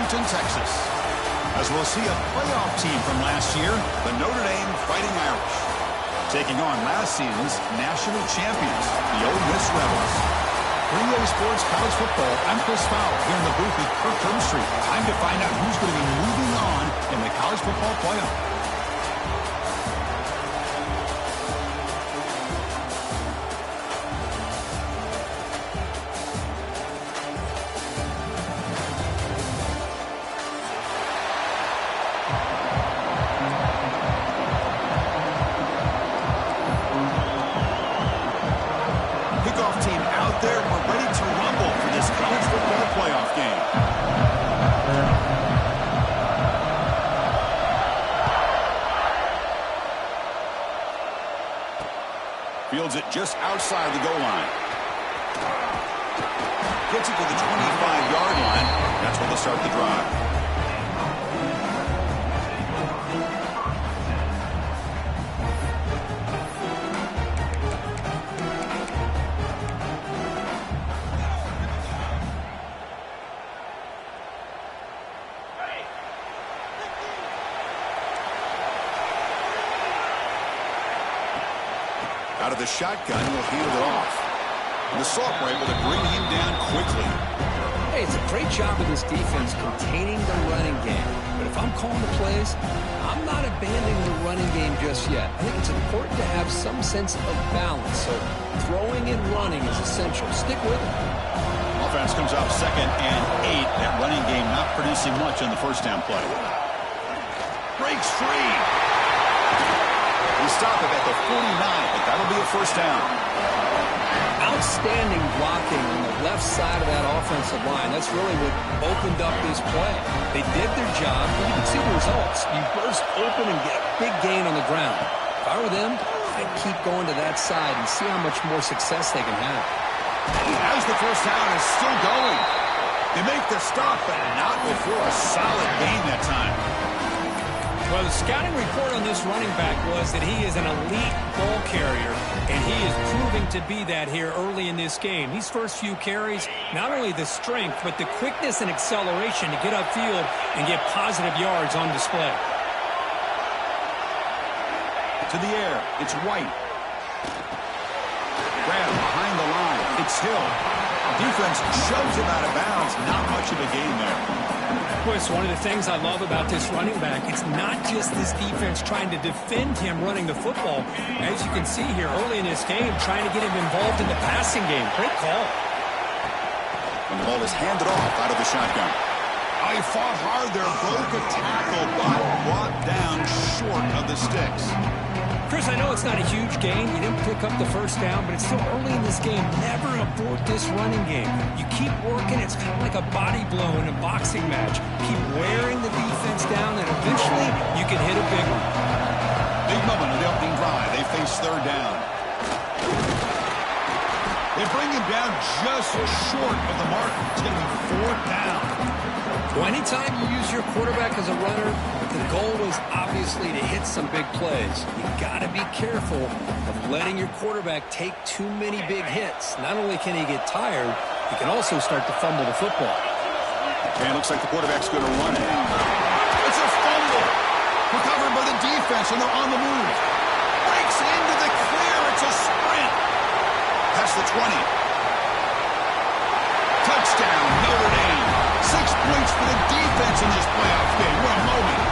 Arlington, Texas. As we'll see a playoff team from last year, the Notre Dame Fighting Irish, taking on last season's national champions, the Ole Miss Rebels. For EA Sports College Football, I'm Chris Fowler here in the booth with Kirk Street. Time to find out who's going to be moving on in the college football playoff. Fields it just outside the goal line. Gets it to the 25-yard line. That's where they'll start the drive. Out of the shotgun, he'll hand it off. And the Salk were able to bring him down quickly. Hey, it's a great job of this defense containing the running game. But if I'm calling the plays, I'm not abandoning the running game just yet. I think it's important to have some sense of balance. So throwing and running is essential. Stick with it. Offense comes up 2nd and 8. That running game not producing much on the first down play. Breaks free. We stop it at the 49, but that'll be a first down. Outstanding blocking on the left side of that offensive line. That's really what opened up this play. They did their job, and you can see the results. You burst open and get a big gain on the ground. If I were them, I'd keep going to that side and see how much more success they can have. As the first down is still going. They make the stop, but not before a solid gain that time. Well, the scouting report on this running back was that he is an elite ball carrier, and he is proving to be that here early in this game. These first few carries, not only the strength, but the quickness and acceleration to get upfield and get positive yards on display. To the air, it's White. Grab behind the line, it's Hill. Defense shoves him out of bounds. Not much of a gain there. Chris, one of the things I love about this running back, it's not just this defense trying to defend him running the football. As you can see here early in this game, trying to get him involved in the passing game. Great call. And the ball is handed off out of the shotgun. He fought hard there, broke a tackle, but brought down short of the sticks. Chris, I know it's not a huge gain. You didn't pick up the first down, but it's still early in this game. Never abort this running game. You keep working. It's kind of like a body blow in a boxing match. Keep wearing the defense down, and eventually you can hit a big one. Big moment of the opening drive. They face third down. They bring him down just short of the mark, taking fourth down. Well, anytime you use your quarterback as a runner, the goal was obviously to hit some big plays. You got to be careful of letting your quarterback take too many big hits. Not only can he get tired, he can also start to fumble the football. And it looks like the quarterback's going to run it. It's a fumble. Recovered by the defense, and they're on the move. Breaks into the clear. It's a sprint. That's the 20. Touchdown, Notre Dame. 6 points for the defense in this playoff game. What a moment.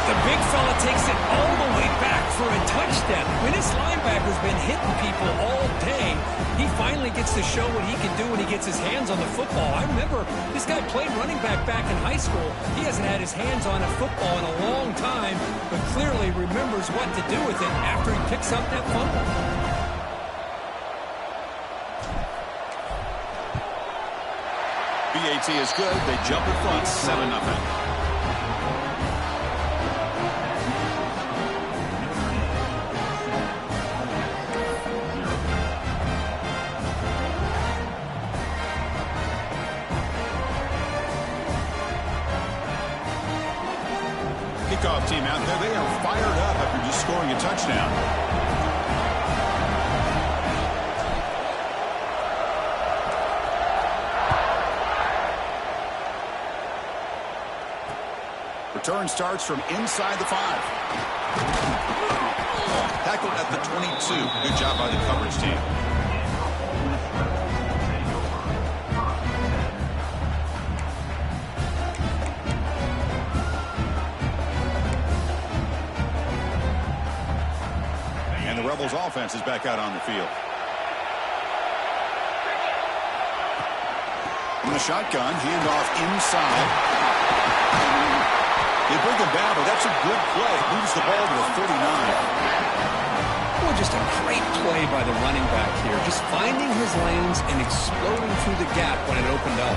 The big fella takes it all the way back for a touchdown. When this linebacker's been hitting people all day, he finally gets to show what he can do when he gets his hands on the football. I remember this guy played running back in high school. He hasn't had his hands on a football in a long time, but clearly remembers what to do with it after he picks up that fumble. BAT is good. They jump in front, 7-0. Kickoff team out there. They are fired up after just scoring a touchdown. Return starts from inside the 5. Tackled at the 22. Good job by the coverage team. And the Rebels offense is back out on the field. From the shotgun, handoff inside. They bring him down, but that's a good play. Moves the ball to the 39. Well, just a great play by the running back here. Just finding his lanes and exploding through the gap when it opened up.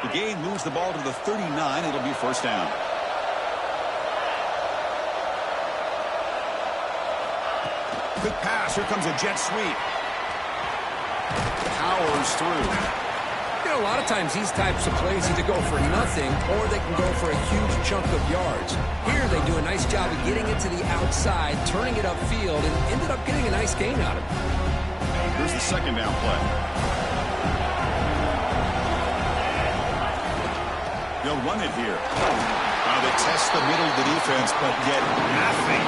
The gain moves the ball to the 39. It'll be first down. Quick pass. Here comes a jet sweep. Powers through. You know, a lot of times these types of plays either go for nothing or they can go for a huge chunk of yards. Here they do a nice job of getting it to the outside, turning it upfield, and ended up getting a nice gain out of it. Here's the second down play. They'll run it here. They test the middle of the defense, but get nothing.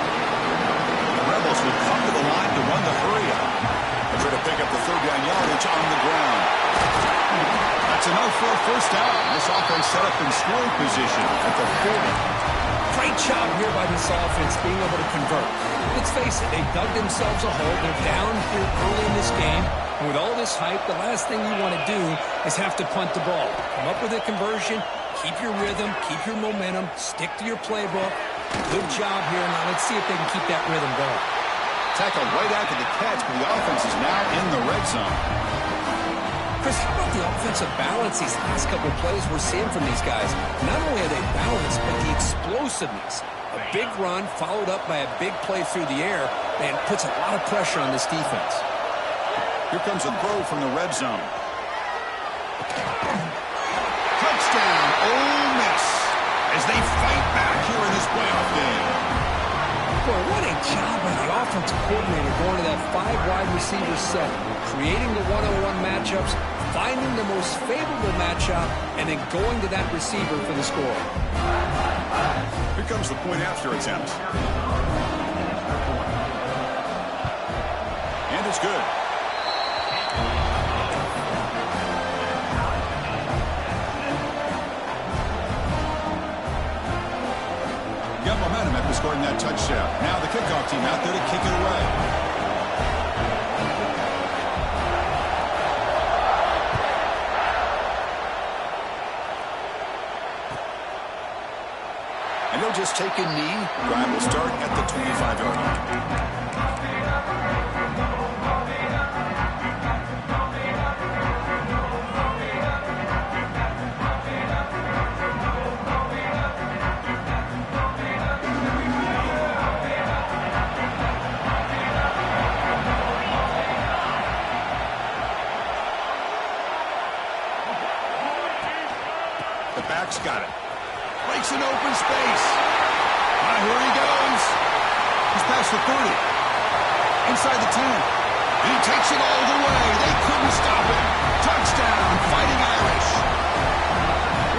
The Rebels will come to the line to run the hurry up. They try to pick up the third down yardage on the ground. That's enough for a first down. This offense set up in scoring position at the 40. Great job here by this offense being able to convert. Let's face it, they've dug themselves a hole. They're down here early in this game. And with all this hype, the last thing you want to do is have to punt the ball. Come up with a conversion, keep your rhythm, keep your momentum, stick to your playbook. Good job here. Now let's see if they can keep that rhythm going. Tackled right after the catch, but the offense is now in the red zone. Chris, how about the offensive balance these last couple of plays we're seeing from these guys? Not only are they balanced, but the explosiveness. A big run followed up by a big play through the air, and puts a lot of pressure on this defense. Here comes a throw from the red zone. Touchdown, Ole Miss, as they fight back here in this playoff game. Boy, what a job by the offensive coordinator going to that 5-wide receiver set, creating the one-on-one matchups, finding the most favorable matchup, and then going to that receiver for the score. Here comes the point after attempt. And it's good. Got momentum after scoring that touchdown. Now the kickoff team out there to kick it away. And they'll just take a knee. Drive will start at the 25-yard line. Got it. Breaks an open space. Here he goes. He's past the 30. Inside the 10. And he takes it all the way. They couldn't stop him. Touchdown, Fighting Irish.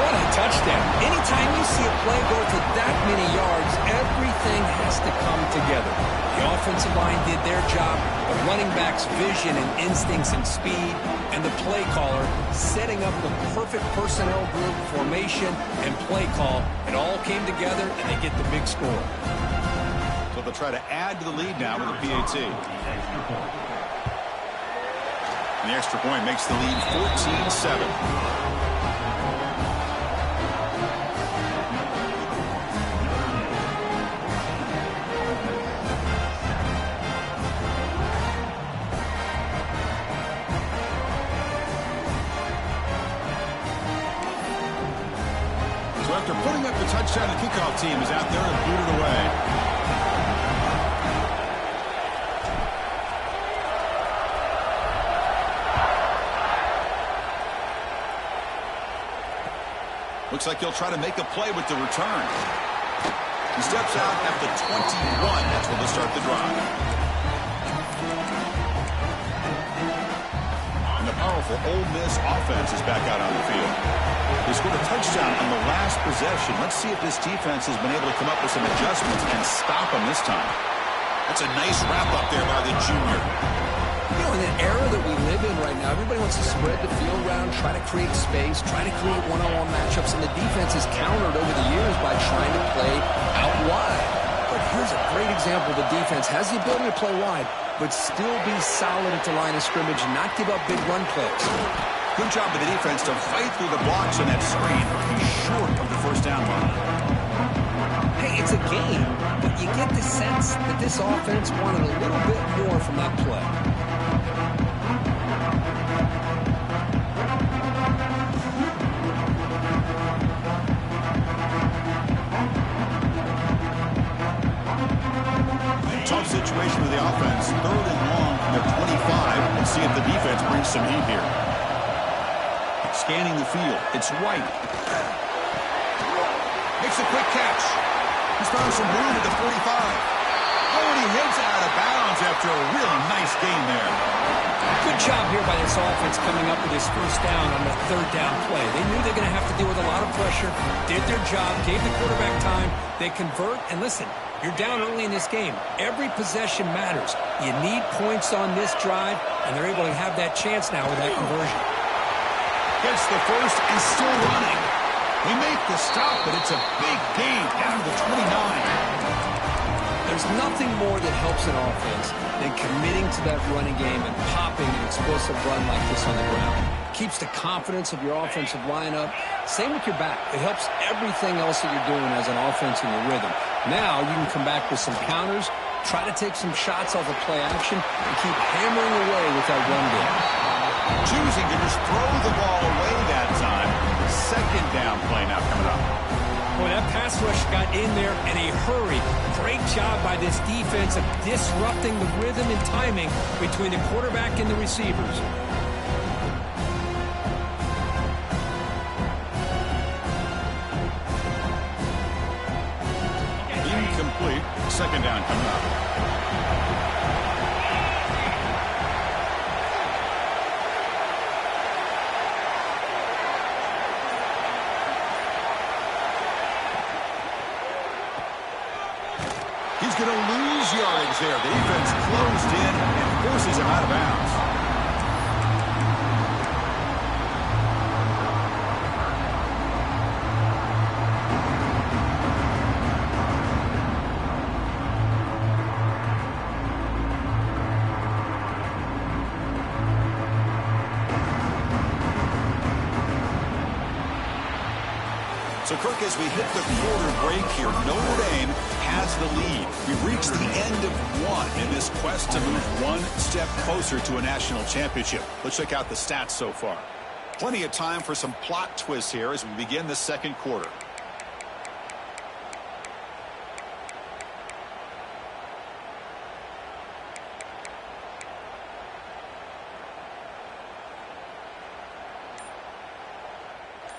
What a touchdown. Anytime you see a play go for that many yards, everything has to come together. The offensive line did their job, the running back's vision and instincts and speed, and the play caller setting up the perfect personnel group, formation, and play call. It all came together, and they get the big score. So they'll try to add to the lead now with a PAT. And the extra point makes the lead 14-7. After putting up the touchdown, the kickoff team is out there and booted away. Looks like he'll try to make a play with the return. He steps out at the 21. That's where they'll start the drive. for Ole Miss offense is back out on the field. They scored a touchdown on the last possession. Let's see if this defense has been able to come up with some adjustments and stop them this time. That's a nice wrap-up there by the junior. You know, in the era that we live in right now, everybody wants to spread the field around, try to create space, try to create one-on-one matchups, and the defense is countered over the years by trying to play out wide. But here's a great example. The defense has the ability to play wide, but still be solid at the line of scrimmage and not give up big run plays. Good job by the defense to fight through the blocks on that screen. He's short of the first down line. Hey, it's a game, but you get the sense that this offense wanted a little bit more from that play. Tough situation with the offense. 3rd and long from their 25. Let's see if the defense brings some heat here. Scanning the field. It's White. Makes a quick catch. He's found some room at the 45. Oh, and he heads out of bounds after a really nice gain there. Good job here by this offense coming up with his first down on the 3rd down play. They knew they're going to have to deal with a lot of pressure, did their job, gave the quarterback time. They convert, and listen, you're down early in this game. Every possession matters. You need points on this drive, and they're able to have that chance now with that conversion. Gets the first and still running. We make the stop, but it's a big gain down to the 29. There's nothing more that helps an offense than committing to that running game and popping an explosive run like this on the ground. Keeps the confidence of your offensive lineup. Same with your back. It helps everything else that you're doing as an offense in your rhythm. Now you can come back with some counters, try to take some shots off of play action, and keep hammering away with that run game. Choosing to just throw the ball away that time. 2nd down play now coming up. Boy, that pass rush got in there in a hurry. Great job by this defense of disrupting the rhythm and timing between the quarterback and the receivers. Incomplete. 2nd down coming up. He's going to lose yardage there. The defense closed in and forces him out of bounds. So, Kirk, as we hit the quarter break here, Notre Dame has the lead. We've reached the end of one in this quest to move one step closer to a national championship. Let's check out the stats so far. Plenty of time for some plot twists here as we begin the 2nd quarter.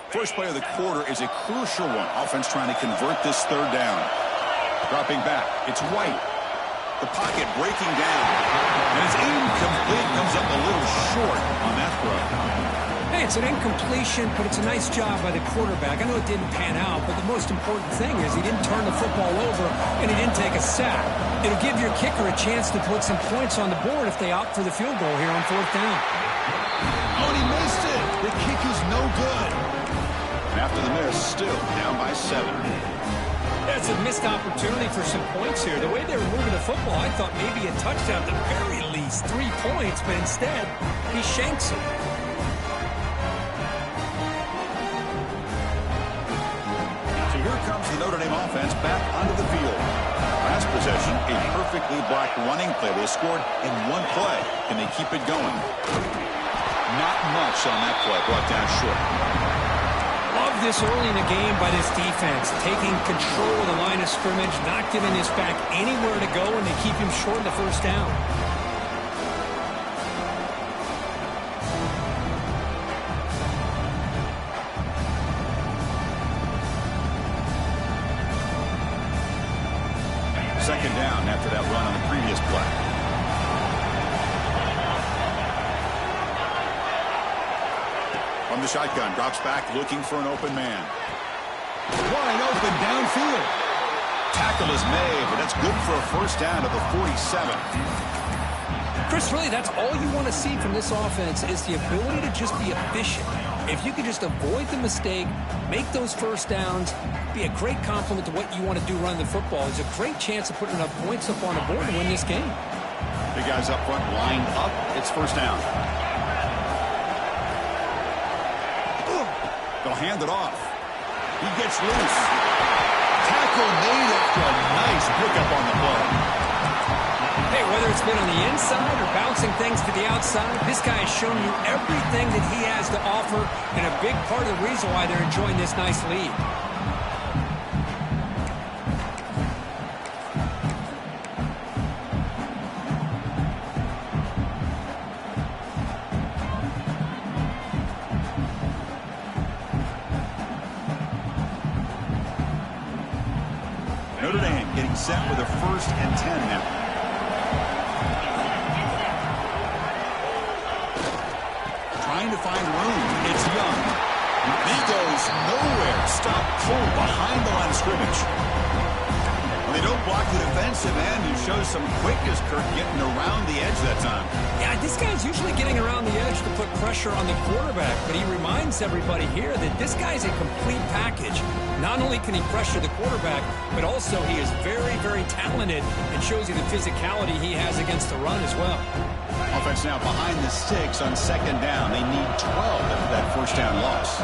First play of the quarter is a crucial one. Offense trying to convert this 3rd down. Dropping back. It's White. The pocket breaking down. And it's incomplete. Comes up a little short on that throw. Hey, it's an incompletion, but it's a nice job by the quarterback. I know it didn't pan out, but the most important thing is he didn't turn the football over and he didn't take a sack. It'll give your kicker a chance to put some points on the board if they opt for the field goal here on 4th down. Oh, and he missed it. The kick is no good. After the miss, still down by 7. That's a missed opportunity for some points here. The way they were moving the football, I thought maybe a touchdown at the very least. 3 points, but instead, he shanks it. So here comes the Notre Dame offense back onto the field. Last possession, a perfectly blocked running play. They scored in one play. Can they keep it going? Not much on that play, brought down short. Love this early in the game by this defense, taking control of the line of scrimmage, not giving this back anywhere to go, and they keep him short of the 1st down. Second down after that run on the previous play. From the shotgun, drops back looking for an open man. Wide open downfield. Tackle is made, but that's good for a first down to the 47. Chris, really, that's all you want to see from this offense is the ability to just be efficient. If you could just avoid the mistake, make those first downs, be a great compliment to what you want to do running the football. It's a great chance of putting enough points up on the board to win this game. Big guys up front, lined up. It's first down. They'll hand it off. He gets loose. Tackle made after a nice pickup on the play. Hey, whether it's been on the inside or bouncing things to the outside, this guy has shown you everything that he has to offer, and a big part of the reason why they're enjoying this nice lead. Notre Dame getting set with a 1st and 10 now. Trying to find room. It's Young. He goes nowhere. Stop pulled behind the line of scrimmage. Well, they don't block the defensive end, who shows some quickness, Kirk, getting around the edge that time. Yeah, this guy's usually getting around the edge to put pressure on the quarterback, but he reminds everybody here that this guy's a complete package. Not only can he pressure the quarterback, but also he is very, very talented and shows you the physicality he has against the run as well. Offense now behind the 6 on 2nd down. They need 12 after that first down loss.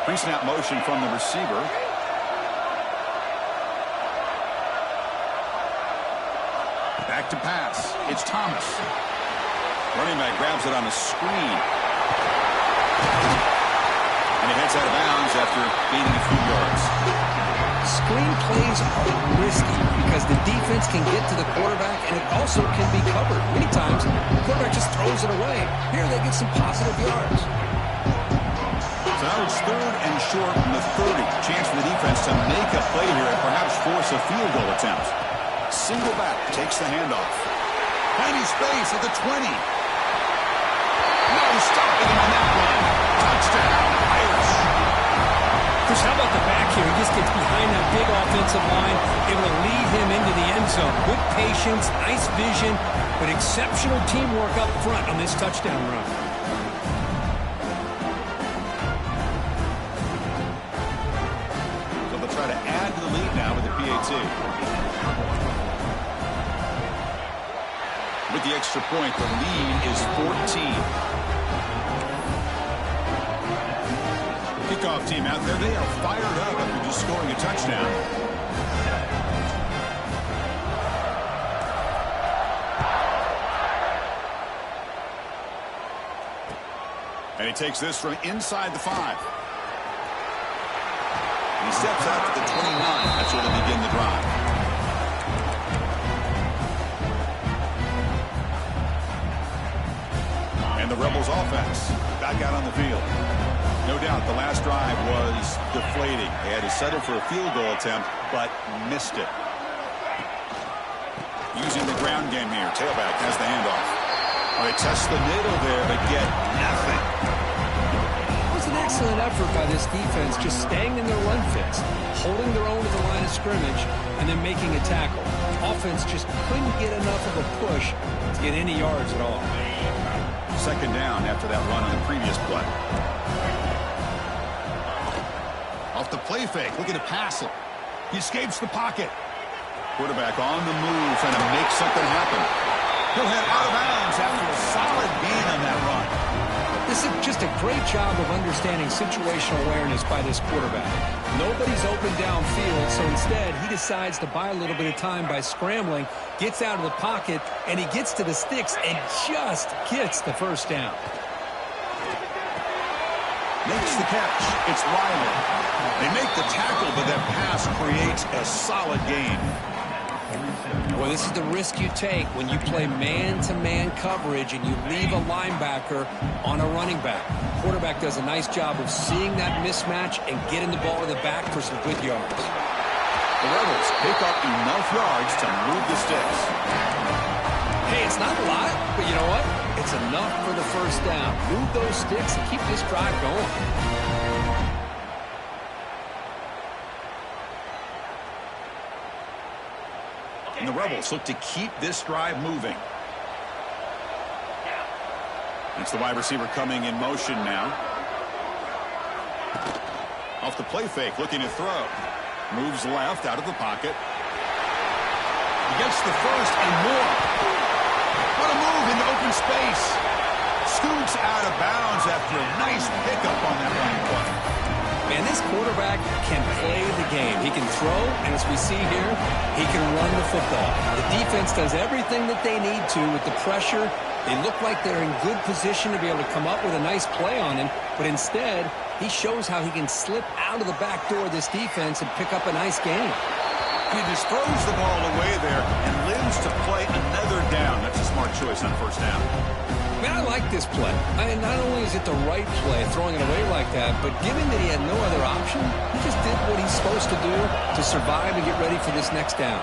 Pre-snap motion from the receiver. Back to pass. It's Thomas. Running back grabs it on a screen. And he heads out of bounds after gaining a few yards. Screen plays are risky because the defense can get to the quarterback, and it also can be covered. Many times, the quarterback just throws it away. Here they get some positive yards. So now it's 3rd and short from the 30. Chance for the defense to make a play here and perhaps force a field goal attempt. Single back takes the handoff. Finding space at the 20. No stopping him on that one. Touchdown, Irish. Chris, how about the back here? He just gets behind that big offensive line, able to lead him into the end zone. Good patience, nice vision, but exceptional teamwork up front on this touchdown run. So they'll try to add to the lead now with the PAT. With the extra point, the lead is 14. Kickoff team out there. They are fired up after just scoring a touchdown. And he takes this from inside the 5. And he steps out to the 29. That's where they begin the drive. And the Rebels offense back out on the field. No doubt the last drive was deflating. They had to settle for a field goal attempt, but missed it. Using the ground game here. Tailback has the handoff. Well, they test the middle there, but get nothing. It was an excellent effort by this defense, just staying in their run fits, holding their own at the line of scrimmage, and then making a tackle. Offense just couldn't get enough of a push to get any yards at all. 2nd down after that run on the previous play. Off the play fake, looking to pass it. He escapes the pocket. Quarterback on the move, trying to make something happen. He'll head out of bounds after a solid gain on that run. This is just a great job of understanding situational awareness by this quarterback. Nobody's open downfield, so instead he decides to buy a little bit of time by scrambling, gets out of the pocket, and he gets to the sticks and just gets the first down. Makes the catch. It's Riley. They make the tackle, but that pass creates a solid gain. Well, this is the risk you take when you play man-to-man coverage and you leave a linebacker on a running back. Quarterback does a nice job of seeing that mismatch and getting the ball to the back for some good yards. The Rebels pick up enough yards to move the sticks. Hey, it's not a lot, but you know what? It's enough for the first down. Move those sticks and keep this drive going. And the Rebels look to keep this drive moving. It's the wide receiver coming in motion now. Off the play fake, looking to throw. Moves left out of the pocket. He gets the first and more. What a move into open space. Scoots out of bounds after a nice pickup on that running play. Man, this quarterback can play the game. He can throw, and as we see here, he can run the football. The defense does everything that they need to with the pressure. They look like they're in good position to be able to come up with a nice play on him, but instead, he shows how he can slip out of the back door of this defense and pick up a nice game. He just throws the ball away there and lives to play another down. That's a smart choice on first down. Man, I like this play. Not only is it the right play, throwing it away like that, but given that he had no other option, he just did what he's supposed to do to survive and get ready for this next down.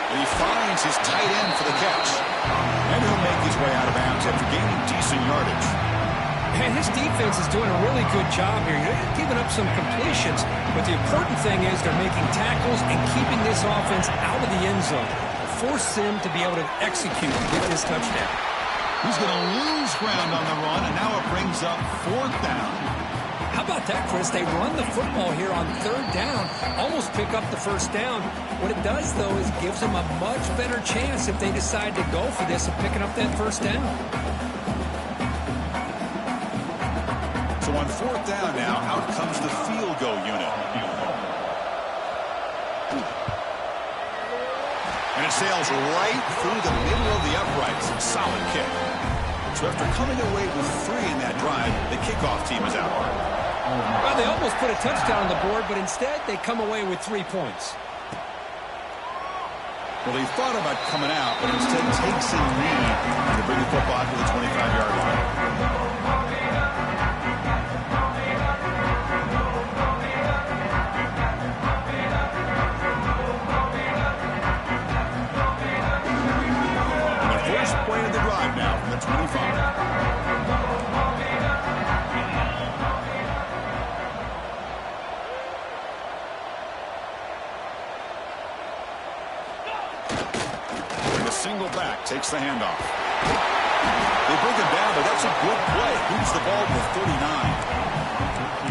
And he finds his tight end for the catch. And he'll make his way out of bounds after gaining decent yardage. And his defense is doing a really good job here. They're giving up some completions, but the important thing is they're making tackles and keeping this offense out of the end zone. Force him to be able to execute and get this touchdown. He's going to lose ground on the run, and now it brings up fourth down. How about that, Chris? They run the football here on third down, almost pick up the first down. What it does, though, is gives them a much better chance if they decide to go for this of picking up that first down. So on fourth down now, out comes the field goal unit. And it sails right through the middle of the uprights. Solid kick. So after coming away with 3 in that drive, the kickoff team is out. Well, they almost put a touchdown on the board, but instead they come away with 3 points. Well, he thought about coming out, but instead takes a knee to bring the football to the 25-yard line. Play of the drive now from the 25. And the single back takes the handoff. They bring him down, but that's a good play. Moves the ball to 39.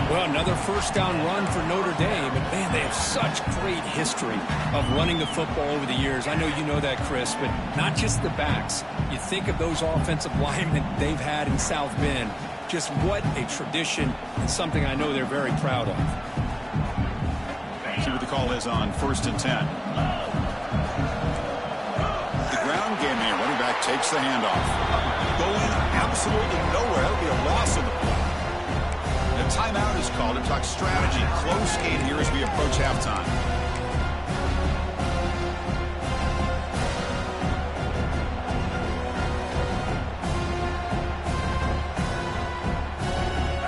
Well, another first down run for Notre Dame, and man, they have such great history of running the football over the years. I know you know that, Chris, but not just the backs. You think of those offensive linemen they've had in South Bend. Just what a tradition and something I know they're very proud of. See what the call is on 1st and 10. The ground game here. Running back takes the handoff. Going absolutely nowhere. That'll be a loss in the play. A timeout is called to talk strategy. Close game here as we approach halftime.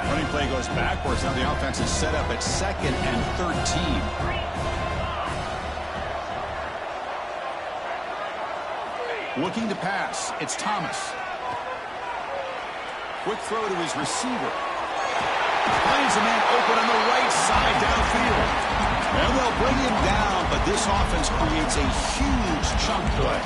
Running play goes backwards. Now the offense is set up at 2nd and 13. Looking to pass. It's Thomas. Quick throw to his receiver. Finds a man open on the right side downfield. And they'll bring him down, but this offense creates a huge chunk play.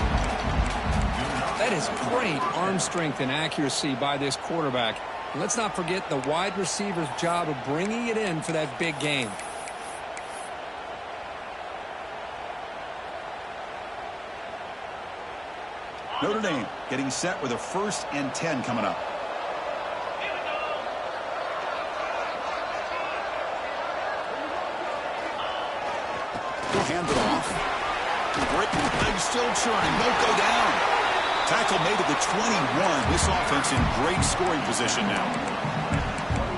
That is great arm strength and accuracy by this quarterback. And let's not forget the wide receiver's job of bringing it in for that big game. Notre Dame getting set with a 1st and 10 coming up. Hand it off. Great leg still churning. Won't go down. Tackle made at the 21. This offense in great scoring position now.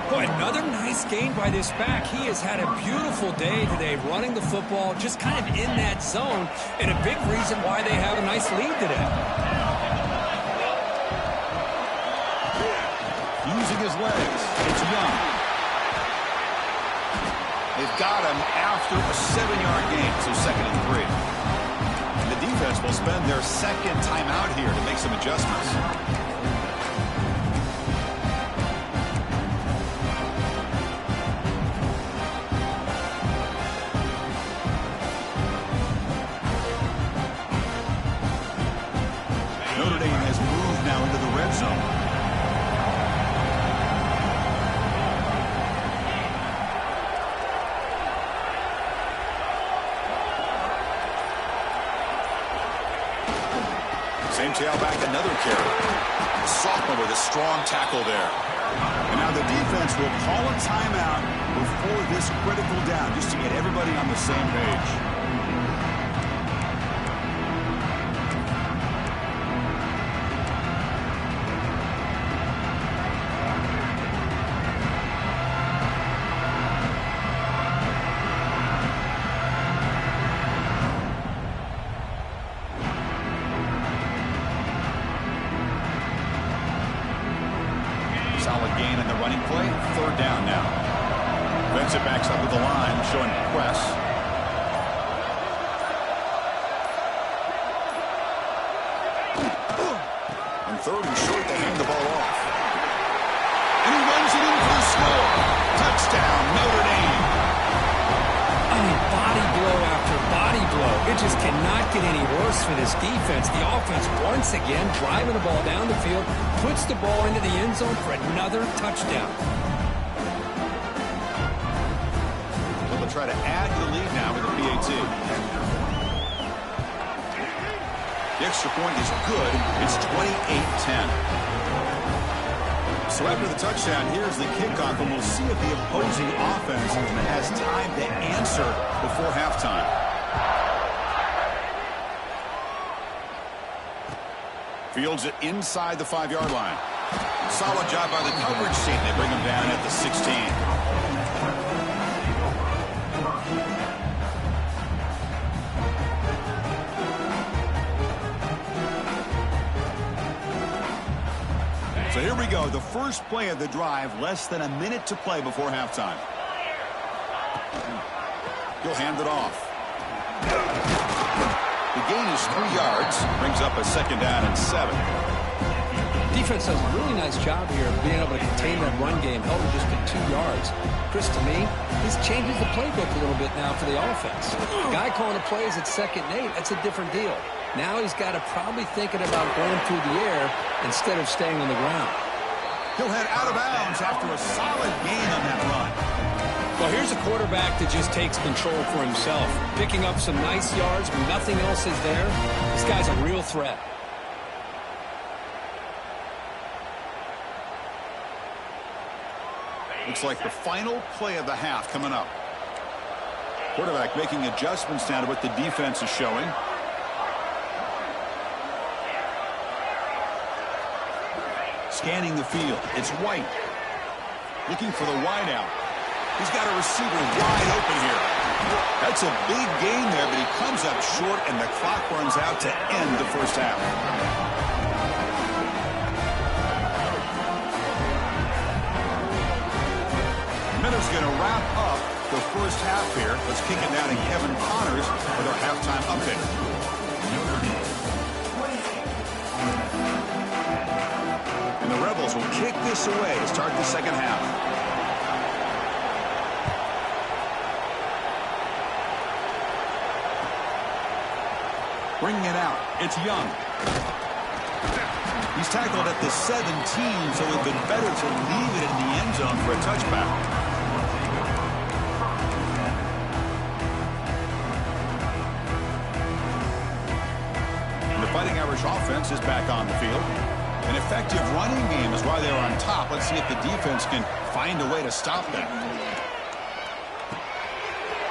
Boy, another nice gain by this back. He has had a beautiful day today running the football, just kind of in that zone, and a big reason why they have a nice lead today. Using his legs. It's Young. They've got him after a 7-yard gain, so 2nd and 3. And the defense will spend their second timeout here to make some adjustments. Notre Dame has moved now into the red zone. Same tailback, another carry. A sophomore with a strong tackle there. And now the defense will call a timeout before this critical down, just to get everybody on the same page. Solid gain in the running play. Third down now. Vincent backs up with the line, showing press. On third and short, they hand the ball off. And he runs it in for the score. Touchdown, Notre Dame. I mean, body blow after body blow. It just cannot get any worse for this defense. The offense, once again, driving the ball down the field, puts the ball into the end zone for another touchdown. So they'll try to add to the lead now with a PAT. The extra point is good. It's 28-10. So after the touchdown, here's the kickoff, and we'll see if the opposing offense has time to answer before halftime. Fields it inside the 5-yard line. Solid job by the coverage team. They bring him down at the 16. So here we go, the first play of the drive, less than a minute to play before halftime. He'll hand it off. The gain is 3 yards, brings up a second down and 7. Defense does a really nice job here of being able to contain that run game, held it just to 2 yards. Chris, to me, this changes the playbook a little bit now for the offense. The guy calling the plays at 2nd and 8, that's a different deal. Now he's got to probably thinking about going through the air instead of staying on the ground. He'll head out of bounds after a solid gain on that run. Well, here's a quarterback that just takes control for himself, picking up some nice yards when nothing else is there. This guy's a real threat. Looks like the final play of the half coming up. Quarterback making adjustments now to what the defense is showing. Scanning the field. It's White. Looking for the wide out. He's got a receiver wide open here. That's a big gain there, but he comes up short, and the clock runs out to end the first half. Miller's going to wrap up the first half here. Let's kick it down to Kevin Connors with our halftime update. And the Rebels will kick this away to start the second half. Bringing it out, it's Young. He's tackled at the 17, so it would have been better to leave it in the end zone for a touchback. And the Fighting Irish offense is back on the field. An effective running game is why they're on top. Let's see if the defense can find a way to stop them.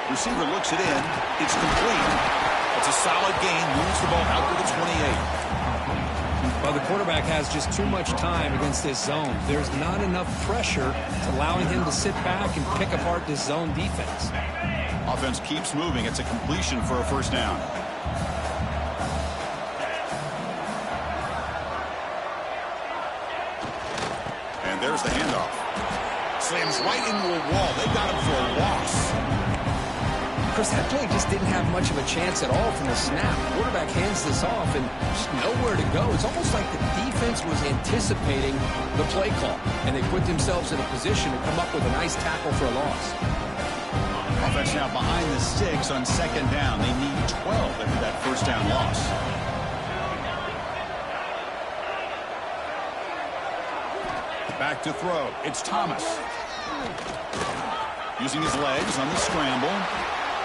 Receiver looks it in. It's complete. It's a solid gain. Moves the ball out to the 28. Well, the quarterback has just too much time against this zone. There's not enough pressure allowing him to sit back and pick apart this zone defense. Offense keeps moving. It's a completion for a first down. And there's the handoff. Slams right into a wall. They got him for a loss. Chris, that play just didn't have much of a chance at all from the snap. The quarterback hands this off and just nowhere to go. It's almost like the defense was anticipating the play call, and they put themselves in a position to come up with a nice tackle for a loss. Offense now behind the sticks on second down. They need 12 after that first down loss. Back to throw. It's Thomas. Using his legs on the scramble.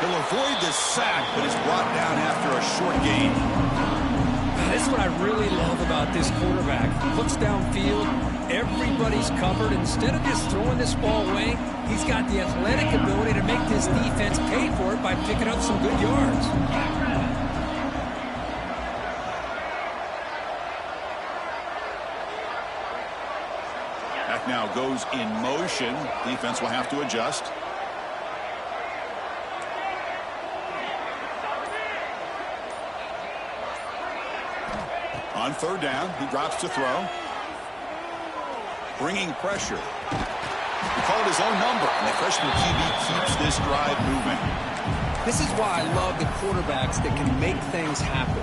He'll avoid the sack, but is brought down after a short gain. This is what I really love about this quarterback. Looks downfield. Everybody's covered. Instead of just throwing this ball away, he's got the athletic ability to make this defense pay for it by picking up some good yards. Back now goes in motion. Defense will have to adjust. On third down, he drops to throw. Bringing pressure. He called his own number, and the freshman QB keeps this drive moving. This is why I love the quarterbacks that can make things happen.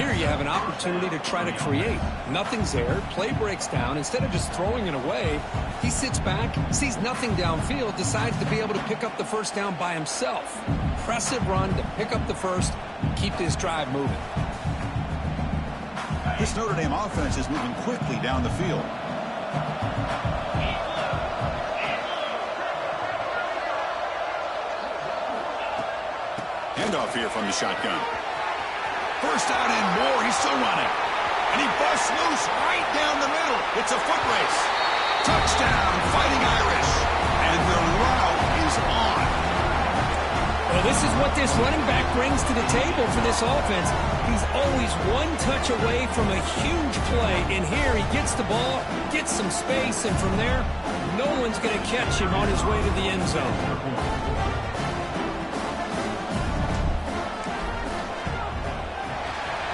Here you have an opportunity to try to create. Nothing's there. Play breaks down. Instead of just throwing it away, he sits back, sees nothing downfield, decides to be able to pick up the first down by himself. Impressive run to pick up the first, keep this drive moving. This Notre Dame offense is moving quickly down the field. Handoff here from the shotgun. First out and more. He's still running. And he busts loose right down the middle. It's a foot race. Touchdown, Fighting Irish. And the route is on. Well, this is what this running back brings to the table for this offense. He's always one touch away from a huge play. And here he gets the ball, gets some space, and from there, no one's going to catch him on his way to the end zone.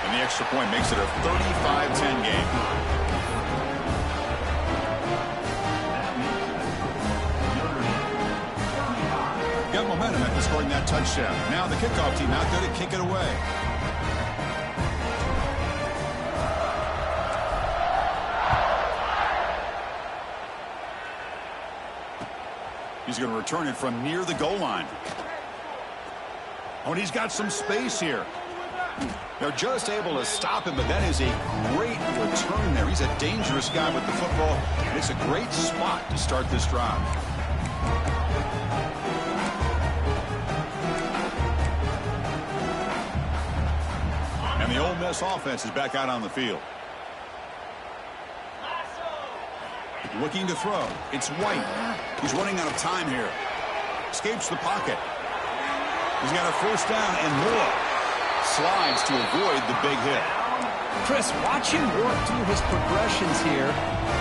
And the extra point makes it a 35-10 game. Got momentum after scoring that touchdown. Now the kickoff team out there to kick it away. He's going to return it from near the goal line. Oh, and he's got some space here. They're just able to stop him, but that is a great return there. He's a dangerous guy with the football, and it's a great spot to start this drive. And the Ole Miss offense is back out on the field. Looking to throw. It's White. He's running out of time here. Escapes the pocket. He's got a first down and more. Slides to avoid the big hit. Chris, watch him work through his progressions here.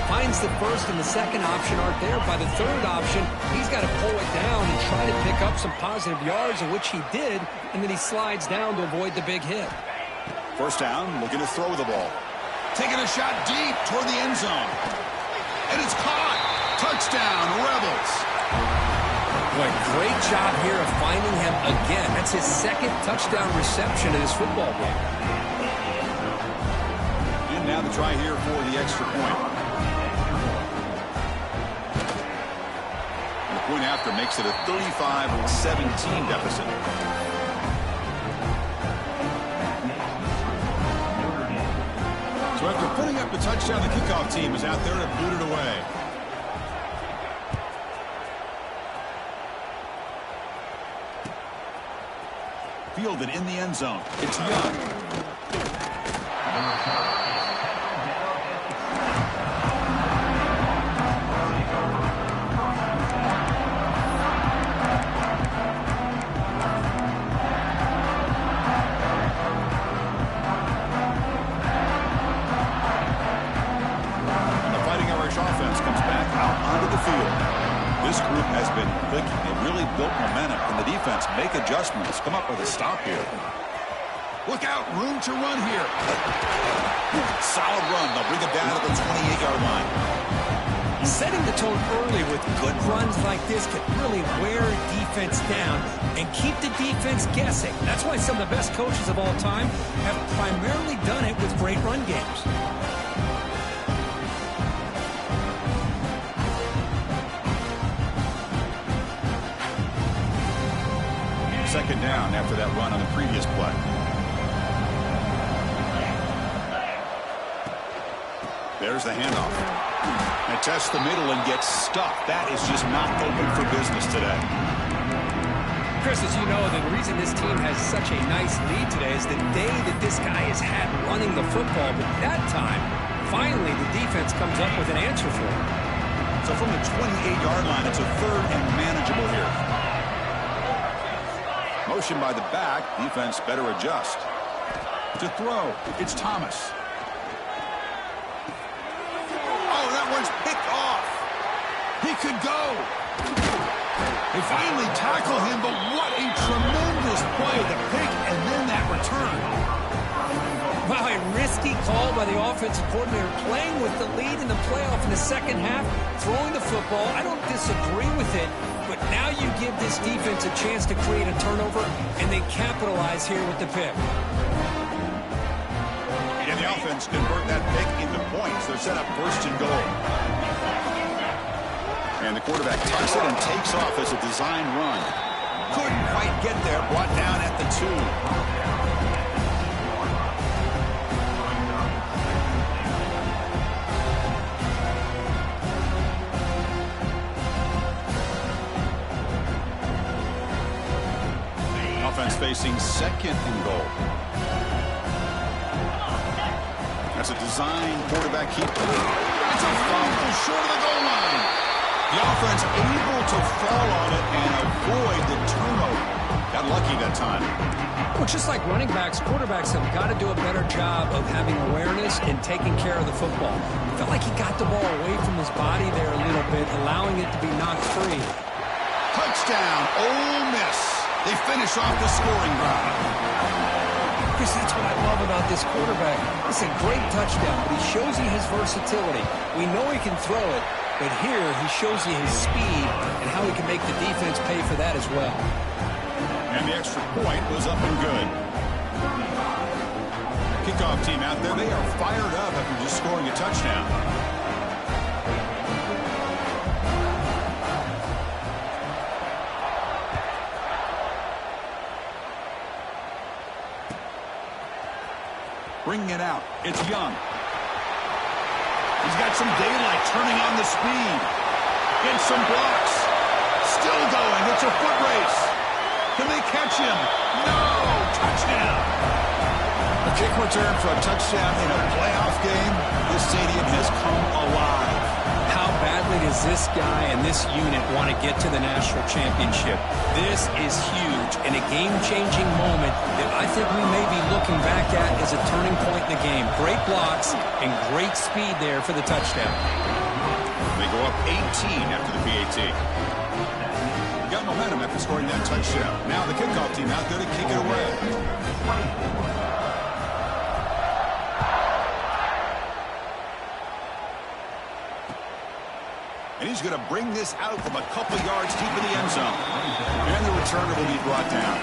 Finds the first and the second option aren't there. By the third option, he's got to pull it down and try to pick up some positive yards, in which he did, and then he slides down to avoid the big hit. First down, looking to throw the ball. Taking a shot deep toward the end zone. And it's caught. Touchdown, Rebels. Boy, great job here of finding him again. That's his second touchdown reception in this football game. And now the try here for the extra point. And the point after makes it a 35-17 deficit. So after putting up the touchdown, the kickoff team is out there to boot it away. Fielded in the end zone. It's Young. This group has been clicking. They really built momentum. Can the defense make adjustments? Come up with a stop here. Look out. Room to run here. Solid run. They'll bring it down to the 28-yard line. Setting the tone early with good runs like this can really wear a defense down and keep the defense guessing. That's why some of the best coaches of all time have primarily done it with great run games. Second down after that run on the previous play. There's the handoff. And tests the middle and gets stuffed. That is just not open for business today. Chris, as you know, the reason this team has such a nice lead today is the day that this guy has had running the football. But that time, finally, the defense comes up with an answer for him. So from the 28-yard line, it's a third and manageable here. Motion by the back. Defense better adjust. To throw, it's Thomas. Oh, that one's picked off. He could go. They finally tackle him, but what a tremendous play. The pick and then that return. Wow, a risky call by the offensive coordinator, playing with the lead in the playoff in the second half, throwing the football. I don't disagree with it, but now you give this defense a chance to create a turnover, and they capitalize here with the pick. And the offense convert that pick into points. They're set up first and goal. And the quarterback tucks it and takes off as a design run. Couldn't quite get there, brought down at the 2. Facing second and goal. That's a design quarterback keeper. It's a fumble short of the goal line. The offense able to fall on it and avoid the turnover. Got lucky that time. Well, just like running backs, quarterbacks have got to do a better job of having awareness and taking care of the football. I felt like he got the ball away from his body there a little bit, allowing it to be knocked free. Touchdown, Ole Miss. They finish off the scoring drive. Chris, that's what I love about this quarterback. It's a great touchdown, but he shows you his versatility. We know he can throw it, but here he shows you his speed and how he can make the defense pay for that as well. And the extra point was up and good. Kickoff team out there, they are fired up after just scoring a touchdown. Bringing it out. It's Young. He's got some daylight turning on the speed. Gets some blocks. Still going. It's a foot race. Can they catch him? No! Touchdown! A kick return for a touchdown in a playoff game. This stadium has come alive. How badly does this guy and this unit want to get to the national championship? This is huge and a game-changing moment that I think we may be looking back at as a turning point in the game. Great blocks and great speed there for the touchdown. They go up 18 after the PAT. Got momentum after scoring that touchdown. Now the kickoff team out there to kick it away. And he's going to bring this out from a couple yards deep in the end zone. And the returner will be brought down.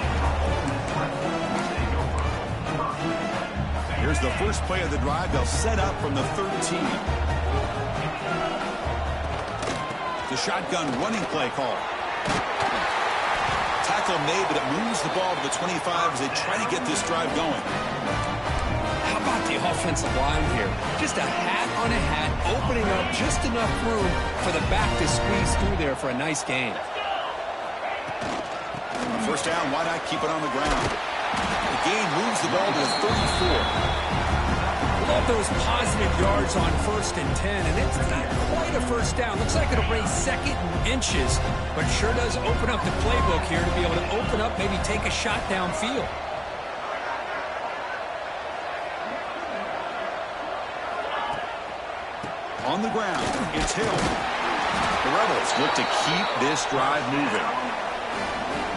Here's the first play of the drive. They'll set up from the 13. The shotgun running play call. Tackle made, but it moves the ball to the 25 as they try to get this drive going. How about the offensive line here? Just a hat on a hat, opening up just enough room for the back to squeeze through there for a nice gain. First down, why not keep it on the ground? The gain moves the ball to the 34. Love those positive yards on 1st and 10, and it's not quite a first down. Looks like it'll bring second and inches, but sure does open up the playbook here to be able to open up, maybe take a shot downfield. On the ground, it's Hill. The Rebels look to keep this drive moving.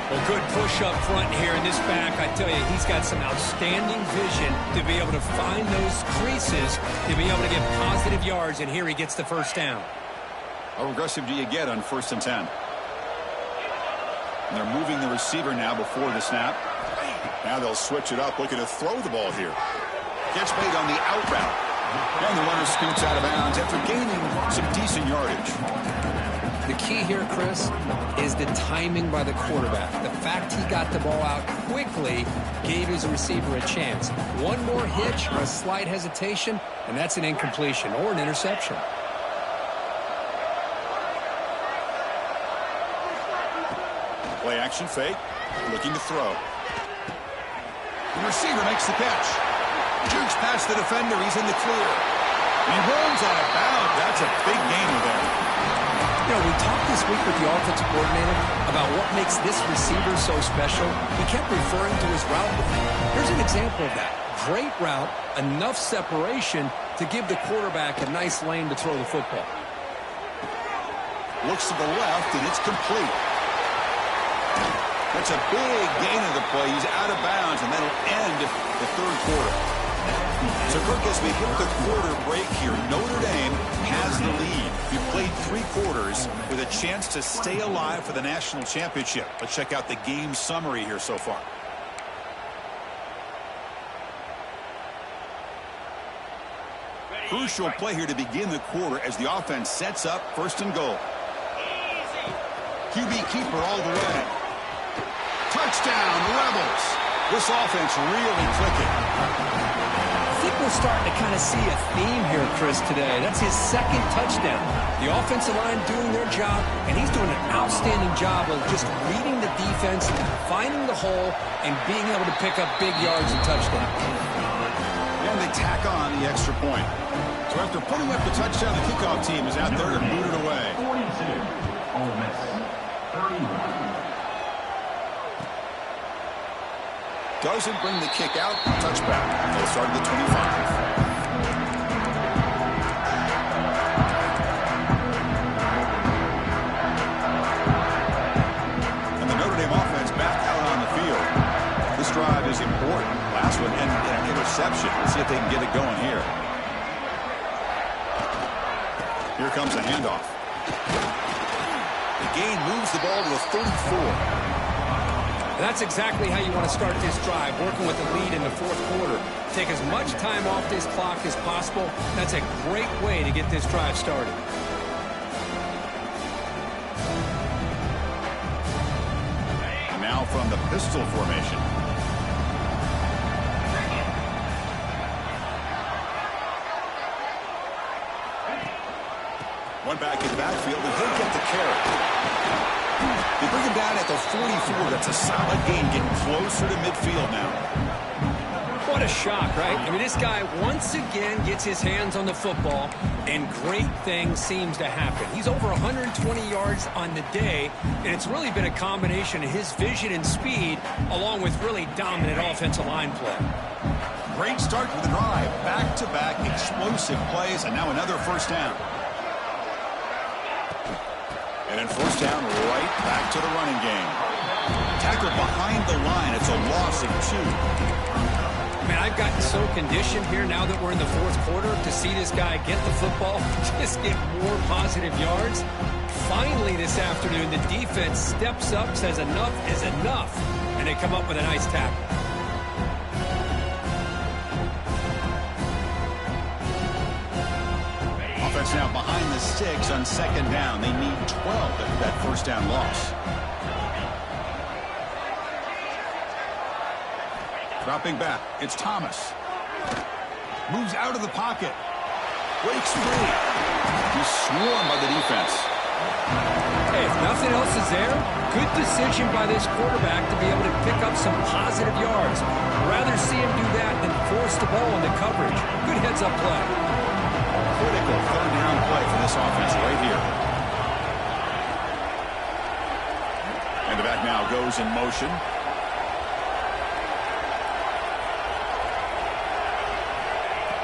Well, good push up front here in this back. I tell you, he's got some outstanding vision to be able to find those creases, to be able to get positive yards, and here he gets the first down. How aggressive do you get on 1st and 10? And they're moving the receiver now before the snap. Now they'll switch it up, looking to throw the ball here. Gets made on the out route. And the runner scoots out of bounds after gaining some decent yardage. The key here, Chris, is the timing by the quarterback. The fact he got the ball out quickly gave his receiver a chance. One more hitch or a slight hesitation, and that's an incompletion or an interception. Play action fake, looking to throw. The receiver makes the catch. Jukes past the defender, he's in the clear. And he runs out of bounds. That's a big gainer there. You know, we talked this week with the offensive coordinator about what makes this receiver so special. He kept referring to his route. Here's an example of that. Great route, enough separation to give the quarterback a nice lane to throw the football. Looks to the left, and it's complete. That's a big gain of the play. He's out of bounds, and that'll end the 3rd quarter. So, Kirk, as we hit the quarter break here, Notre Dame has the lead. We played 3 quarters with a chance to stay alive for the national championship. Let's check out the game summary here so far. Crucial play here to begin the quarter as the offense sets up 1st and goal. QB keeper all the way. Touchdown, Rebels. This offense really clicking. I think we're starting to kind of see a theme here, Chris, today. That's his 2nd touchdown. The offensive line doing their job, and he's doing an outstanding job of just reading the defense, finding the hole, and being able to pick up big yards and touchdowns. And they tack on the extra point. So after putting up the touchdown, the kickoff team is out there to boot it away. 42, Ole Miss, 31. Doesn't bring the kick out. Touchback. They'll start at the 25. And the Notre Dame offense back out on the field. This drive is important. Last one ended in an interception. Let's see if they can get it going here. Here comes the handoff. The gain moves the ball to the 34. That's exactly how you want to start this drive, working with the lead in the 4th quarter. Take as much time off this clock as possible. That's a great way to get this drive started. And now from the pistol formation. One back in the backfield, and he'll get the carry. They bring him down at the 44. That's a solid gain, getting closer to midfield now. What a shock, right? I mean, this guy once again gets his hands on the football, and great things seems to happen. He's over 120 yards on the day, and it's really been a combination of his vision and speed, along with really dominant offensive line play. Great start to the drive. Back-to-back explosive plays, and now another 1st down. And then 1st down, right back to the running game. Tackled behind the line. It's a loss of 2. Man, I've gotten so conditioned here now that we're in the 4th quarter to see this guy get the football, just get more positive yards. Finally this afternoon, the defense steps up, says enough is enough, and they come up with a nice tackle. Offense now behind the sticks on 2nd down. They need 12 after that 1st down loss. Dropping back, it's Thomas. Moves out of the pocket. Breaks free. He's swarmed by the defense. Hey, if nothing else is there, good decision by this quarterback to be able to pick up some positive yards. Rather see him do that than force the ball into coverage. Good heads-up play. Critical 3rd down play for this offense right here. And the back now goes in motion.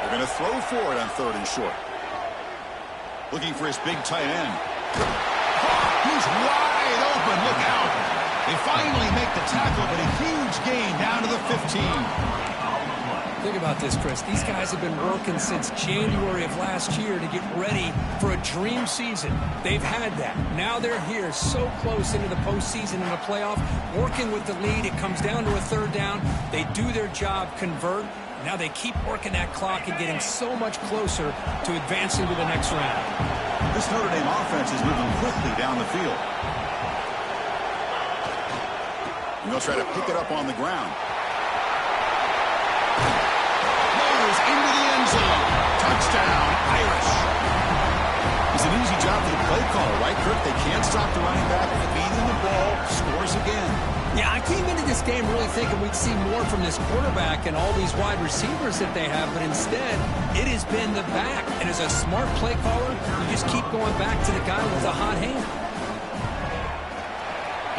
They're going to throw for it on 3rd and short. Looking for his big tight end. He's wide open. Look out. They finally make the tackle, but a huge gain down to the 15. Think about this, Chris. These guys have been working since January of last year to get ready for a dream season. They've had that. Now they're here so close into the postseason and the playoff, working with the lead. It comes down to a third down. They do their job, convert. Now they keep working that clock and getting so much closer to advancing to the next round. This Notre Dame offense is moving quickly down the field. And they'll try to pick it up on the ground. Into the end zone. Touchdown, Irish. It's an easy job for the play caller, right, Kirk? They can't stop the running back. Feeding the ball, scores again. Yeah, I came into this game really thinking we'd see more from this quarterback and all these wide receivers that they have, but instead, it has been the back. And as a smart play caller, you just keep going back to the guy with a hot hand.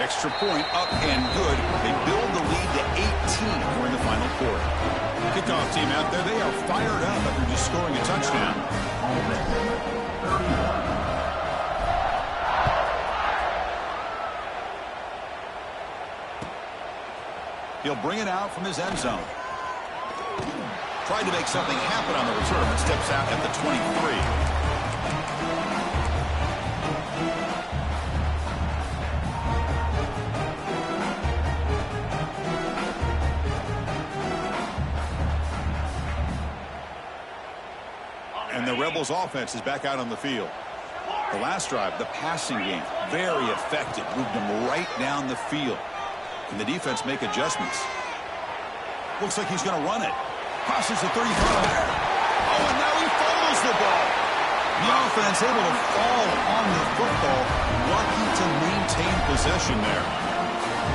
Extra point up and good. They build the lead to 18 during the final quarter. Kickoff team out there, they are fired up after just scoring a touchdown. He'll bring it out from his end zone. Tried to make something happen on the return, but steps out at the 23. And the Rebels offense is back out on the field. The last drive, the passing game, very effective. Moved them right down the field. Can the defense make adjustments? Looks like he's going to run it. Crosses the 35. Oh, and now he fumbles the ball. The offense able to fall on the football. Lucky to maintain possession there.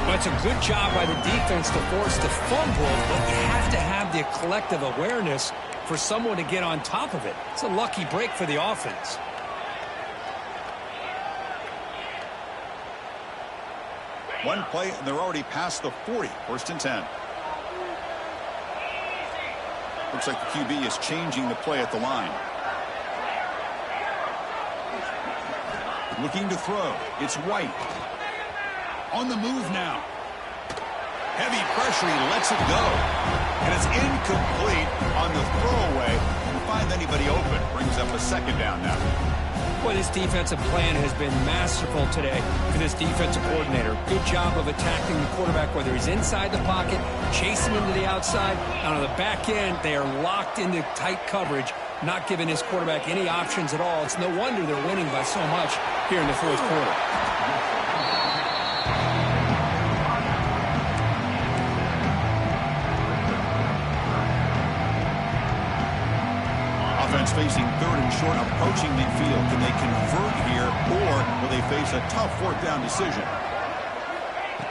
Well, it's a good job by the defense to force the fumble, but you have to have the collective awareness for someone to get on top of it. It's a lucky break for the offense. One play, and they're already past the 40. First and 10. Looks like the QB is changing the play at the line. Looking to throw. It's White. On the move now. Heavy pressure, he lets it go. And it's incomplete on the throwaway. Didn't find anybody open. Brings up a second down now. Well, this defensive plan has been masterful today for this defensive coordinator. Good job of attacking the quarterback, whether he's inside the pocket, chasing him to the outside. And on the back end, they are locked into tight coverage, not giving his quarterback any options at all. It's no wonder they're winning by so much here in the fourth quarter. Facing third and short, approaching midfield. Can they convert here, or will they face a tough fourth down decision?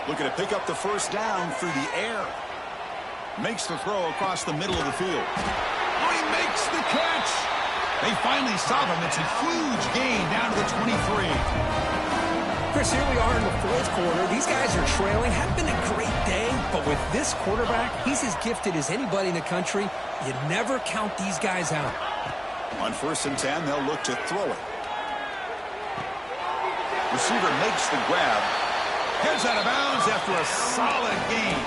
Looking to pick up the first down through the air. Makes the throw across the middle of the field. Oh, he makes the catch. They finally stop him. It's a huge gain down to the 23. Chris, here we are in the fourth quarter. These guys are trailing. Hadn't been a great day, but with this quarterback, he's as gifted as anybody in the country. You never count these guys out. On first and 10, they'll look to throw it. Receiver makes the grab. Heads out of bounds after a solid gain.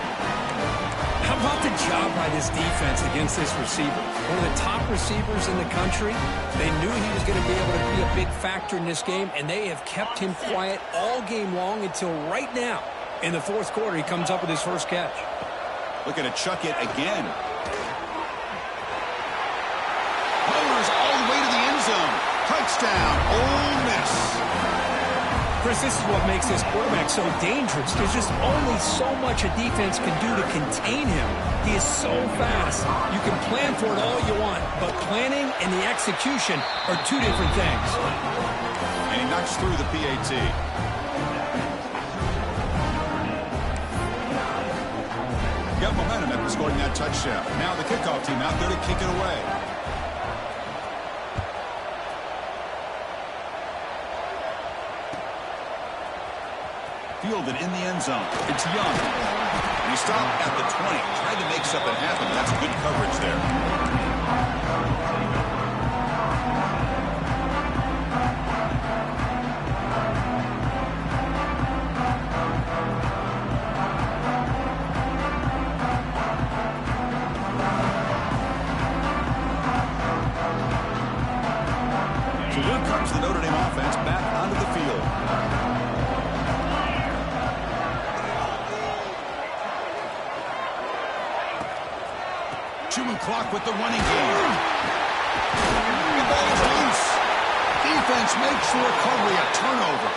How about the job by this defense against this receiver? One of the top receivers in the country. They knew he was going to be able to be a big factor in this game, and they have kept him quiet all game long until right now. In the fourth quarter, he comes up with his first catch. Looking to chuck it again. Motors all the way to the end zone. Touchdown, Ole Miss. Chris, this is what makes this quarterback so dangerous. There's just only so much a defense can do to contain him. He is so fast. You can plan for it all you want, but planning and the execution are two different things. And he knocks through the PAT. Got momentum after scoring that touchdown. Now the kickoff team out there to kick it away. Fielded in the end zone. It's Young. And he stopped at the 20. Tried to make something happen. That's good coverage there. So here comes the Notre Dame offense back onto the field. Chewing clock with the running game. The ball is loose. Defense makes the recovery a turnover.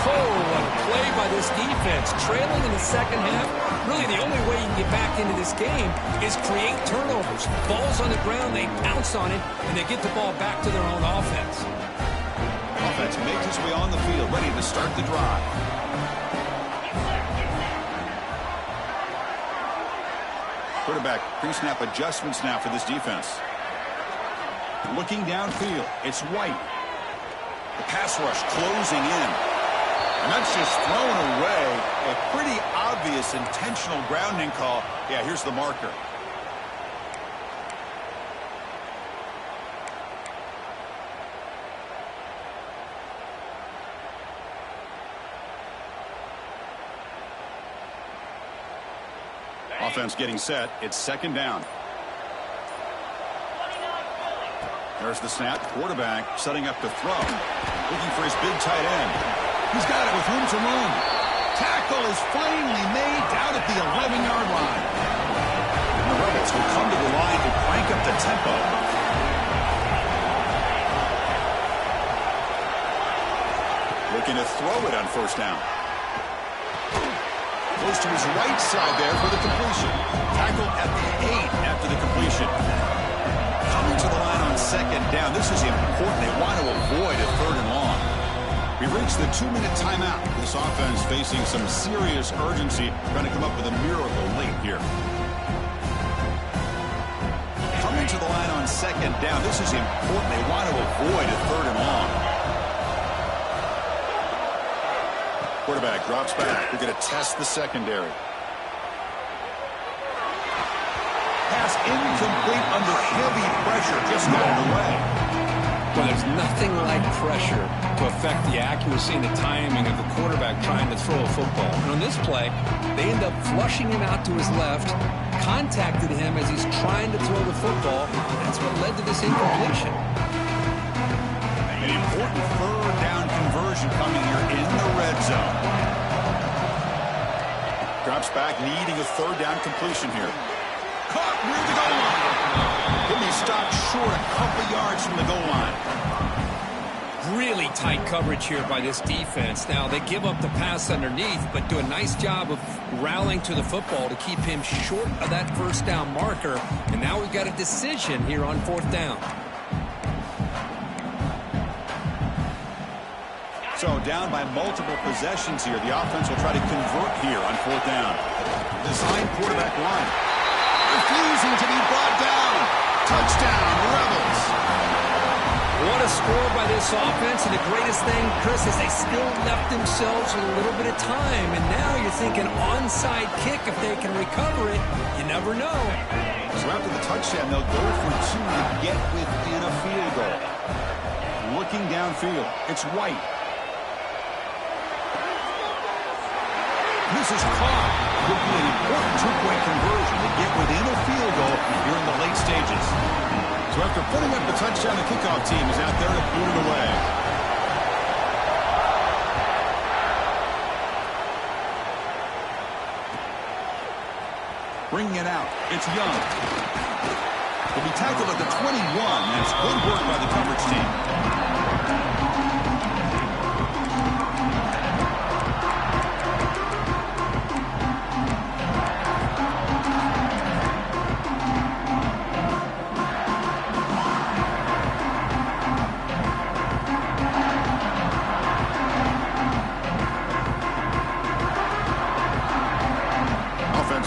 Oh, what a play by this defense. Trailing in the second half, really the only way you can get back into this game is create turnovers. Ball's on the ground, they pounce on it, and they get the ball back to their own offense. Offense makes its way on the field, ready to start the drive. Quarterback pre-snap adjustments now for this defense. Looking downfield, it's White. The pass rush closing in. And that's just thrown away. A pretty obvious intentional grounding call. Yeah, here's the marker. Offense getting set. It's second down. There's the snap. Quarterback setting up to throw. Looking for his big tight end. He's got it with room to run. Tackle is finally made down at the 11-yard line. And the Rebels will come to the line to crank up the tempo. Looking to throw it on first down. Goes to his right side there for the completion. Tackle at the 8 after the completion. Coming to the line on second down. This is important. They want to avoid a third and long. We reached the 2-minute timeout. This offense facing some serious urgency. Trying to come up with a miracle late here. Coming to the line on second down. This is important. They want to avoid a third and long. Quarterback drops back. They're going to test the secondary. Pass incomplete under heavy pressure. Just got it away. Well, there's nothing like pressure to affect the accuracy and the timing of the quarterback trying to throw a football. And on this play, they end up flushing him out to his left, contacted him as he's trying to throw the football. That's what led to this incompletion. An important third down conversion coming here in the red zone. Drops back, needing a third down completion here. Caught near the goal line. He'll be stopped short a couple yards from the goal line. Really tight coverage here by this defense. Now, they give up the pass underneath, but do a nice job of rallying to the football to keep him short of that first down marker. And now we've got a decision here on fourth down. So down by multiple possessions here. The offense will try to convert here on fourth down. Design quarterback line. Refusing to be brought down. Touchdown, Rebels. What a score by this offense. And the greatest thing, Chris, is they still left themselves with a little bit of time. And now you're thinking onside kick if they can recover it. You never know. So after the touchdown, they'll go for two to get within a field goal. Looking downfield, it's White. This is caught. Could be an important two-point conversion to get within a field goal here in the late stages. So after putting up the touchdown, the kickoff team is out there to boot it away. Bringing it out, it's Young. He'll be tackled at the 21. That's good work by the coverage team.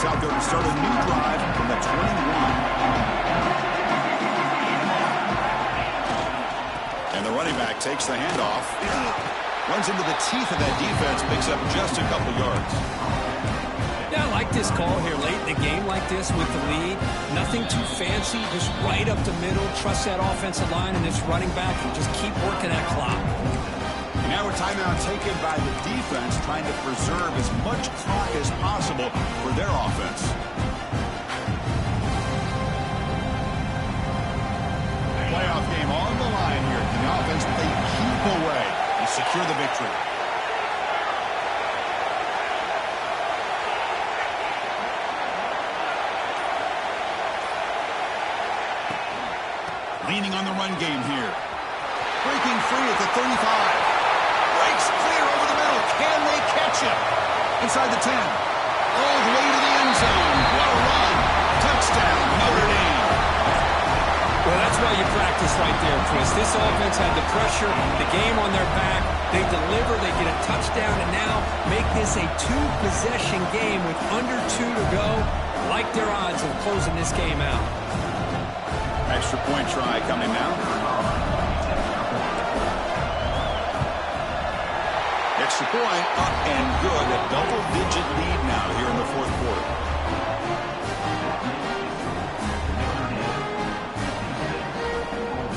Out there to start a new drive from the 21. And the running back takes the handoff. Runs into the teeth of that defense, picks up just a couple yards. Yeah, I like this call here late in the game like this with the lead. Nothing too fancy, just right up the middle. Trust that offensive line and this running back and just keep working that clock. Now a timeout taken by the defense, trying to preserve as much clock as possible for their offense. Playoff game on the line here. The offense secure the victory. Leaning on the run game here. Breaking free at the 35. Breaks clear over the middle. Can they catch him? Inside the 10. All the way to the end zone. What a run. Touchdown, Notre Dame. Well, that's why you practice right there, Chris. This offense had the pressure, the game on their back. They deliver, they get a touchdown, and now make this a two-possession game with under 2 to go. Like their odds of closing this game out. Extra point try coming now. Extra point up and good. A double-digit lead now here in the fourth quarter.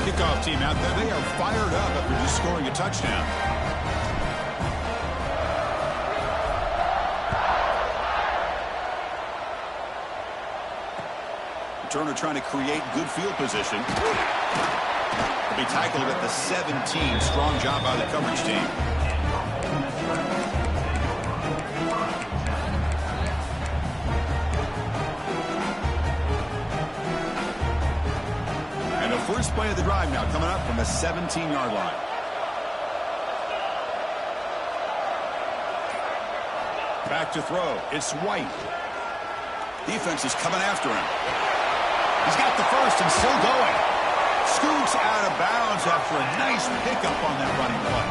Kickoff team out there. They are fired up after just scoring a touchdown. Turner trying to create good field position. Will be tackled at the 17. Strong job by the coverage team. And the first play of the drive now coming up from the 17-yard line. Back to throw. It's White. Defense is coming after him. He's got the first and still going. Scoots out of bounds after a nice pickup on that running play.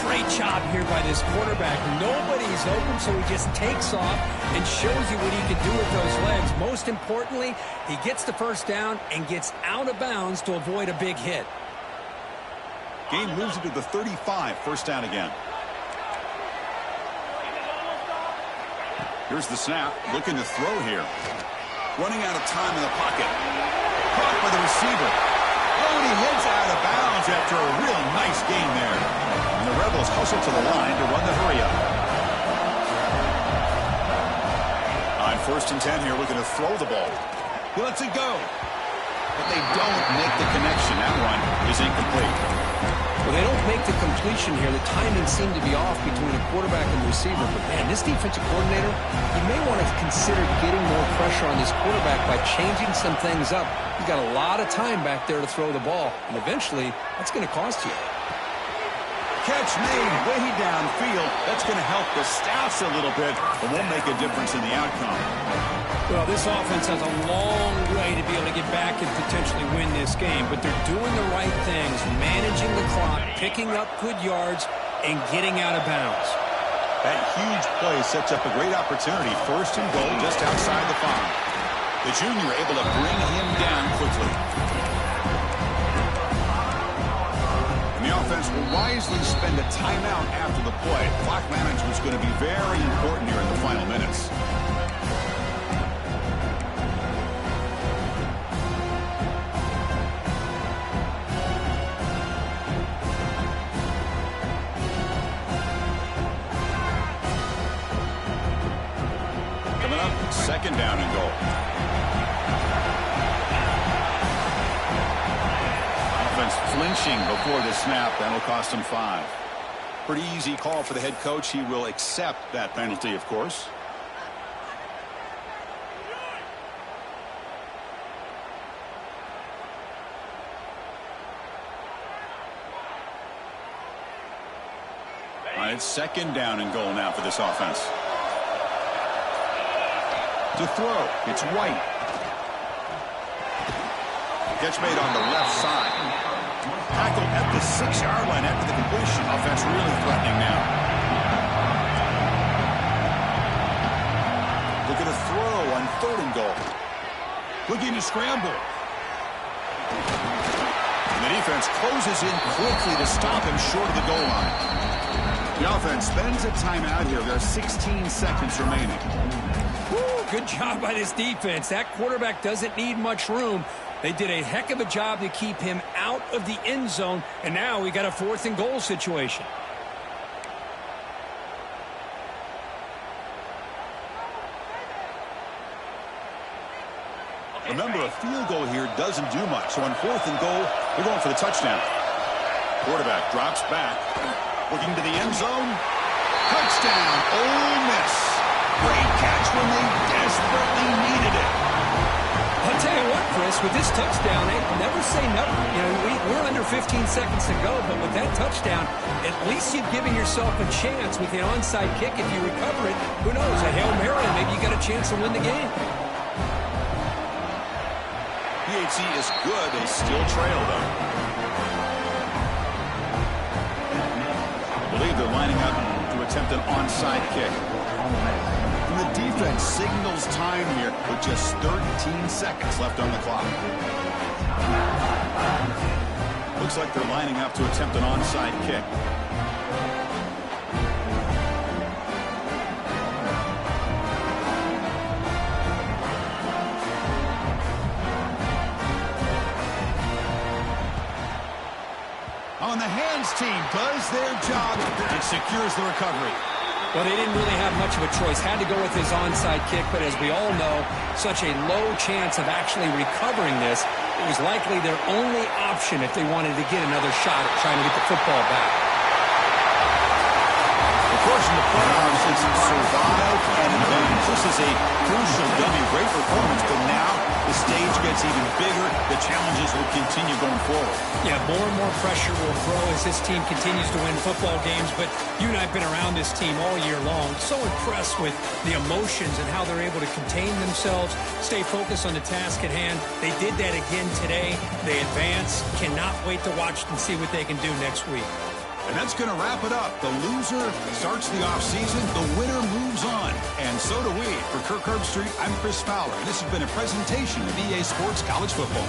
Great job here by this quarterback. Nobody's open, so he just takes off and shows you what he can do with those legs. Most importantly, he gets the first down and gets out of bounds to avoid a big hit. Game moves it to the 35. First down again. Here's the snap. Looking to throw here. Running out of time in the pocket. Caught by the receiver. Oh, and he heads out of bounds after a real nice gain there. And the Rebels hustle to the line to run the hurry up. On first and 10 here, looking to throw the ball. He lets it go. But they don't make the connection. That one is incomplete. Well, they don't make the completion here. The timing seemed to be off between a quarterback and the receiver. But, man, this defensive coordinator, you may want to consider getting more pressure on this quarterback by changing some things up. He's got a lot of time back there to throw the ball. And eventually, that's going to cost you. Catch made way downfield. That's going to help the Staffs a little bit, but won't make a difference in the outcome. Well, this offense has a long way to be able to get back and potentially win this game, but they're doing the right things, managing the clock, picking up good yards, and getting out of bounds. That huge play sets up a great opportunity. First and goal just outside the 5. The junior able to bring him down quickly. And the offense will wisely spend a timeout after the play. Clock management is going to be very important here in the final minutes. Second down and goal. Offense flinching before the snap. That'll cost him 5. Pretty easy call for the head coach. He will accept that penalty, of course. All right, it's second down and goal now for this offense. To throw, it's White. Catch made on the left side. Tackled at the 6-yard line after the completion. Offense really threatening now. Look at a throw on third and goal. Looking to scramble. And the defense closes in quickly to stop him short of the goal line. The offense spends a timeout here. There are 16 seconds remaining. Good job by this defense. That quarterback doesn't need much room. They did a heck of a job to keep him out of the end zone, and now we got a 4th and goal situation. Remember, a field goal here doesn't do much. So on 4th and goal, they're going for the touchdown. Quarterback drops back. Looking to the end zone. Touchdown, Ole Miss. Great catch when they desperately needed it. I'll tell you what, Chris, with this touchdown, never say never. You know, we're under 15 seconds to go, but with that touchdown, at least you've given yourself a chance with the onside kick. If you recover it, who knows, a Hail Mary, maybe you got a chance to win the game. PHC is good. They still trail, though. I believe they're lining up to attempt an onside kick. And the defense signals time here with just 13 seconds left on the clock. Looks like they're lining up to attempt an onside kick. On the hands team does their job and secures the recovery. Well, they didn't really have much of a choice. Had to go with his onside kick, but as we all know, such a low chance of actually recovering this. It was likely their only option if they wanted to get another shot at trying to get the football back. Of course, in the playoffs, it's survive and advance. This is a crucial W. Great performance, but now the stage gets even bigger. The challenges will continue going forward. Yeah, more and more pressure will grow as this team continues to win football games, but you and I have been around this team all year long. So impressed with the emotions and how they're able to contain themselves, stay focused on the task at hand. They did that again today. They advance. Cannot wait to watch and see what they can do next week. And that's going to wrap it up. The loser starts the offseason. The winner moves on. And so do we. For Kirk Herbstreit, I'm Chris Fowler. This has been a presentation of EA Sports College Football.